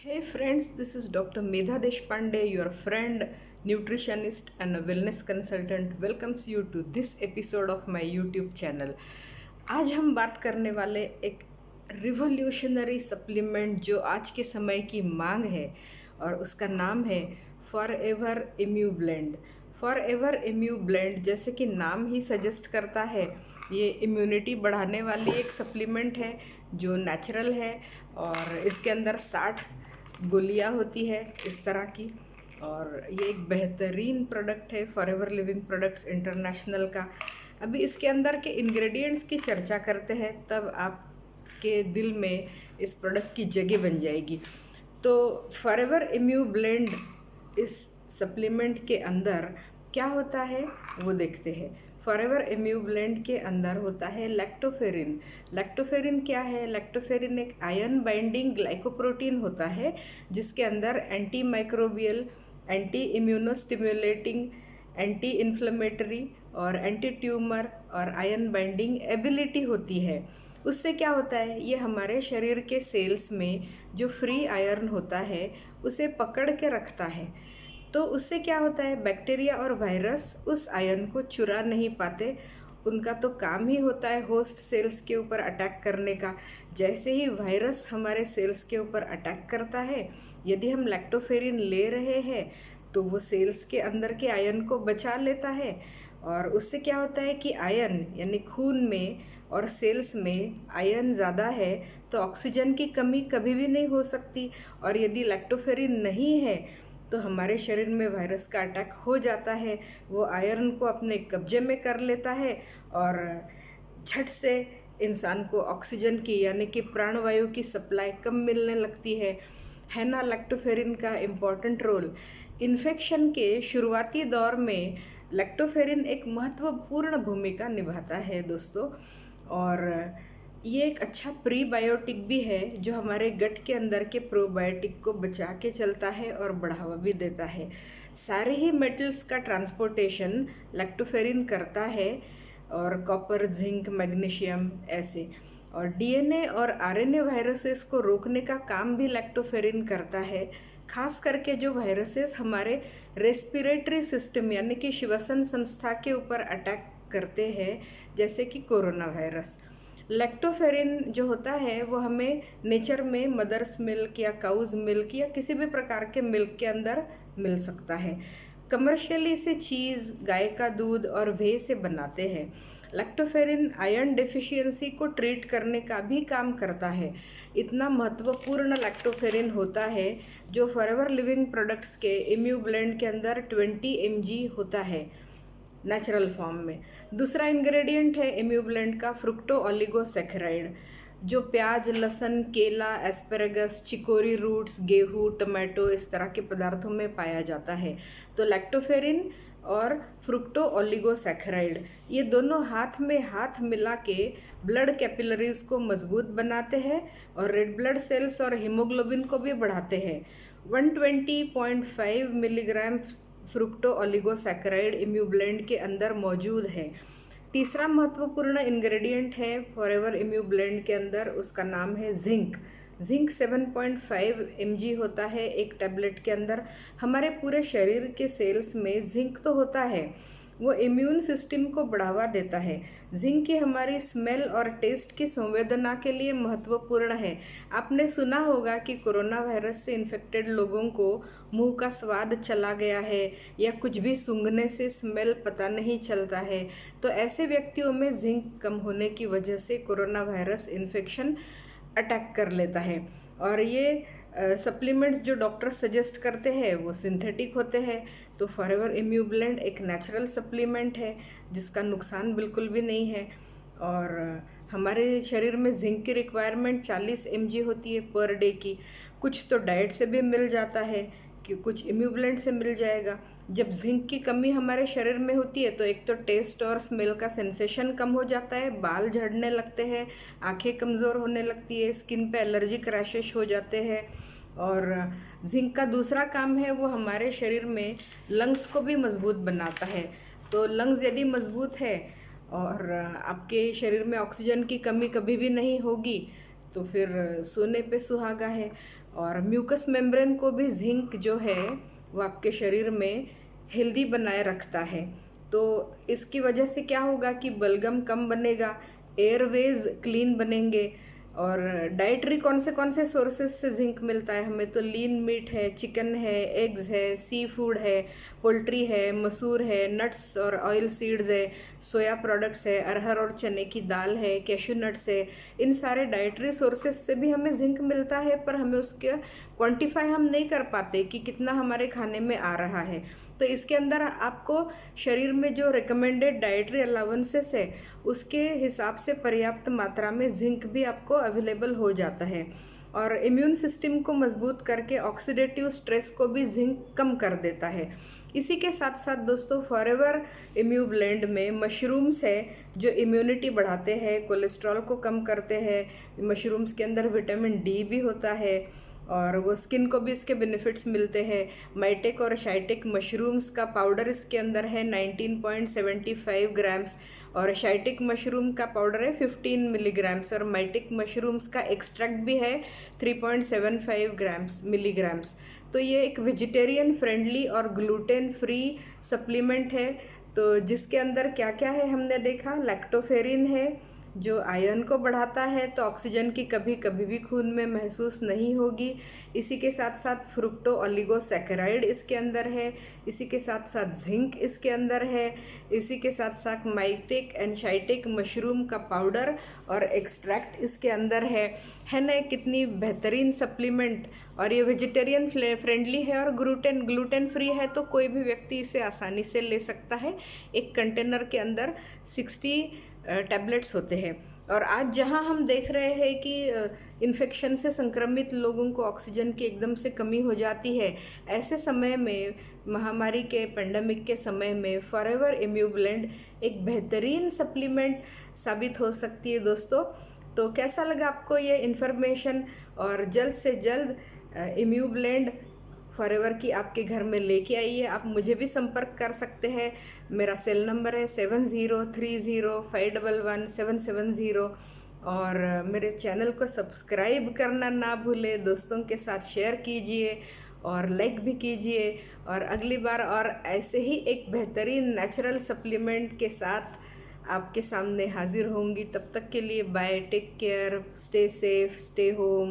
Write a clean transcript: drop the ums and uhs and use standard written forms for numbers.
Hey friends, this is Dr. Medha Deshpande, your friend, nutritionist, and a wellness consultant. Welcomes you to this episode of my YouTube channel. आज हम बात करने वाले एक revolutionary supplement जो आज के समय की मांग है और उसका नाम है Forever Immublend. Forever Immublend जैसे कि नाम ही सजेस्ट करता है, ये इम्यूनिटी बढ़ाने वाली एक सप्लीमेंट है जो नेचुरल है और इसके अंदर 60 गोलियाँ होती है इस तरह की। और ये एक बेहतरीन प्रोडक्ट है फॉरएवर लिविंग प्रोडक्ट्स इंटरनेशनल का। अभी इसके अंदर के इंग्रेडिएंट्स की चर्चा करते हैं, तब आपके दिल में इस प्रोडक्ट की जगह बन जाएगी। तो फॉरएवर इम्यू ब्लेंड इस सप्लीमेंट के अंदर क्या होता है वो देखते हैं। फॉरएवर इम्यू ब्लेंड के अंदर होता है लैक्टोफेरिन। लैक्टोफेरिन क्या है? लैक्टोफेरिन एक आयन बाइंडिंग ग्लाइकोप्रोटीन होता है जिसके अंदर anti microbial, anti immunostimulating, anti inflammatory और एंटी ट्यूमर और आयन बाइंडिंग एबिलिटी होती है। उससे क्या होता है, ये हमारे शरीर के सेल्स में जो फ्री आयरन होता है उसे पकड़ के रखता है। तो उससे क्या होता है, बैक्टीरिया और वायरस उस आयरन को चुरा नहीं पाते। उनका तो काम ही होता है होस्ट सेल्स के ऊपर अटैक करने का। जैसे ही वायरस हमारे सेल्स के ऊपर अटैक करता है, यदि हम लैक्टोफेरिन ले रहे हैं तो वो सेल्स के अंदर के आयरन को बचा लेता है। और उससे क्या होता है कि आयरन यानी खून में और सेल्स में आयरन ज़्यादा है तो ऑक्सीजन की कमी कभी भी नहीं हो सकती। और यदि लैक्टोफेरिन नहीं है तो हमारे शरीर में वायरस का अटैक हो जाता है, वो आयरन को अपने कब्जे में कर लेता है और झट से इंसान को ऑक्सीजन की यानी कि प्राणवायु की सप्लाई कम मिलने लगती है ना। लैक्टोफेरिन का इम्पॉर्टेंट रोल इन्फेक्शन के शुरुआती दौर में लैक्टोफेरिन एक महत्वपूर्ण भूमिका निभाता है दोस्तों। और ये एक अच्छा प्रीबायोटिक भी है जो हमारे गट के अंदर के प्रोबायोटिक को बचा के चलता है और बढ़ावा भी देता है। सारे ही मेटल्स का ट्रांसपोर्टेशन लैक्टोफेरिन करता है, और कॉपर, जिंक, मैग्नीशियम ऐसे। और डीएनए और आरएनए वायरसेस को रोकने का काम भी लैक्टोफेरिन करता है, खास करके जो वायरसेस हमारे रेस्पिरेटरी सिस्टम यानी कि श्वसन संस्था के ऊपर अटैक करते हैं, जैसे कि कोरोना वायरस। लैक्टोफेरिन जो होता है वो हमें नेचर में मदर्स मिल्क या काउज मिल्क या किसी भी प्रकार के मिल्क के अंदर मिल सकता है। कमर्शियली इसे चीज़, गाय का दूध और वे से बनाते हैं। लैक्टोफेरिन आयरन डेफिशिएंसी को ट्रीट करने का भी काम करता है। इतना महत्वपूर्ण लैक्टोफेरिन होता है जो फॉरएवर लिविंग प्रोडक्ट्स के इम्यू ब्लेंड के अंदर 20 mg होता है नेचुरल फॉर्म में। दूसरा इंग्रेडिएंट है इम्यू ब्लेंड का फ्रुक्टो ओलिगोसैकेराइड, जो प्याज, लहसुन, केला, एस्पेरेगस, चिकोरी रूट्स, गेहूँ, टमाटो इस तरह के पदार्थों में पाया जाता है। तो लैक्टोफेरिन और फ्रुक्टो ओलिगोसैकेराइड ये दोनों हाथ में हाथ मिला के ब्लड कैपिलरीज को मजबूत बनाते हैं और रेड ब्लड सेल्स और हीमोग्लोबिन को भी बढ़ाते हैं। 120.5 मिलीग्राम फ्रुक्टो ओलिगोसैकेराइड इम्यू ब्लेंड के अंदर मौजूद है। तीसरा महत्वपूर्ण इंग्रेडिएंट है फॉरएवर इम्यू ब्लेंड के अंदर, उसका नाम है जिंक। जिंक 7.5 mg होता है एक टैबलेट के अंदर। हमारे पूरे शरीर के सेल्स में जिंक तो होता है, वो इम्यून सिस्टम को बढ़ावा देता है। जिंक की हमारी स्मेल और टेस्ट की संवेदना के लिए महत्वपूर्ण है। आपने सुना होगा कि कोरोना वायरस से इन्फेक्टेड लोगों को मुंह का स्वाद चला गया है या कुछ भी सूंघने से स्मेल पता नहीं चलता है। तो ऐसे व्यक्तियों में जिंक कम होने की वजह से कोरोना वायरस इन्फेक्शन अटैक कर लेता है। और ये सप्लीमेंट्स जो डॉक्टर सजेस्ट करते हैं वो सिंथेटिक होते हैं। तो फॉरएवर इम्यू ब्लेंड एक नेचुरल सप्लीमेंट है जिसका नुकसान बिल्कुल भी नहीं है। और हमारे शरीर में जिंक की रिक्वायरमेंट 40 mg होती है पर डे की। कुछ तो डाइट से भी मिल जाता है कि कुछ इम्यू ब्लेंड से मिल जाएगा। जब जिंक की कमी हमारे शरीर में होती है तो एक तो टेस्ट और स्मेल का सेंसेशन कम हो जाता है, बाल झड़ने लगते हैं, आंखें कमज़ोर होने लगती है, स्किन पे एलर्जिक रैशेस हो जाते हैं। और जिंक का दूसरा काम है वो हमारे शरीर में लंग्स को भी मजबूत बनाता है। तो लंग्स यदि मजबूत है और आपके शरीर में ऑक्सीजन की कमी कभी भी नहीं होगी तो फिर सोने पे सुहागा है। और म्यूकस मेम्ब्रेन को भी जिंक जो है वो आपके शरीर में हेल्दी बनाए रखता है। तो इसकी वजह से क्या होगा कि बलगम कम बनेगा, एयरवेज क्लीन बनेंगे। और डाइटरी कौन से सोर्सेस से जिंक मिलता है हमें, तो लीन मीट है, चिकन है, एग्स है, सी फूड है, पोल्ट्री है, मसूर है, नट्स और ऑयल सीड्स है, सोया प्रोडक्ट्स है, अरहर और चने की दाल है, कैशू नट्स है। इन सारे डाइटरी सोर्सेस से भी हमें जिंक मिलता है, पर हमें उसके क्वांटिफाई हम नहीं कर पाते कि कितना हमारे खाने में आ रहा है। तो इसके अंदर आपको शरीर में जो रिकमेंडेड डाइटरी अलाउंसेस है उसके हिसाब से पर्याप्त मात्रा में जिंक भी आपको अवेलेबल हो जाता है। और इम्यून सिस्टम को मजबूत करके ऑक्सीडेटिव स्ट्रेस को भी जिंक कम कर देता है। इसी के साथ साथ दोस्तों फॉरएवर इम्यू ब्लेंड में मशरूम्स है जो इम्यूनिटी बढ़ाते हैं, कोलेस्ट्रॉल को कम करते हैं। मशरूम्स के अंदर विटामिन डी भी होता है और वो स्किन को भी इसके बेनिफिट्स मिलते हैं। माइटेक और शाइटेक मशरूम्स का पाउडर इसके अंदर है 19.75 ग्राम्स और शाइटेक मशरूम का पाउडर है 15 मिलीग्राम्स और माइटेक मशरूम्स का एक्सट्रैक्ट भी है 3.75 मिलीग्राम्स। तो ये एक वेजिटेरियन फ्रेंडली और ग्लूटेन फ्री सप्लीमेंट है। तो जिसके अंदर क्या क्या है हमने देखा, लैक्टोफेरिन है जो आयरन को बढ़ाता है, तो ऑक्सीजन की कभी भी खून में महसूस नहीं होगी। इसी के साथ साथ फ्रुक्टो ओलिगोसैकेराइड इसके अंदर है। इसी के साथ साथ जिंक इसके अंदर है। इसी के साथ साथ माइटेक एंड शाइटेक मशरूम का पाउडर और एक्सट्रैक्ट इसके अंदर है ना। कितनी बेहतरीन सप्लीमेंट, और ये वेजिटेरियन फ्रेंडली है और ग्लूटेन फ्री है, तो कोई भी व्यक्ति इसे आसानी से ले सकता है। एक कंटेनर के अंदर 60 टैबलेट्स होते हैं। और आज जहां हम देख रहे हैं कि इन्फेक्शन से संक्रमित लोगों को ऑक्सीजन की एकदम से कमी हो जाती है, ऐसे समय में, महामारी के पेंडेमिक के समय में फॉरएवर इम्यू ब्लेंड एक बेहतरीन सप्लीमेंट साबित हो सकती है दोस्तों। तो कैसा लगा आपको ये इन्फॉर्मेशन, और जल्द से जल्द इम्यू ब्लेंड फॉरएवर की आपके घर में लेके आइए। आप मुझे भी संपर्क कर सकते हैं। मेरा सेल नंबर है 7030511770 और मेरे चैनल को सब्सक्राइब करना ना भूलें। दोस्तों के साथ शेयर कीजिए और लाइक भी कीजिए। और अगली बार और ऐसे ही एक बेहतरीन नेचुरल सप्लीमेंट के साथ आपके सामने हाजिर होंगी। तब तक के लिए bye, take care, stay safe, stay home.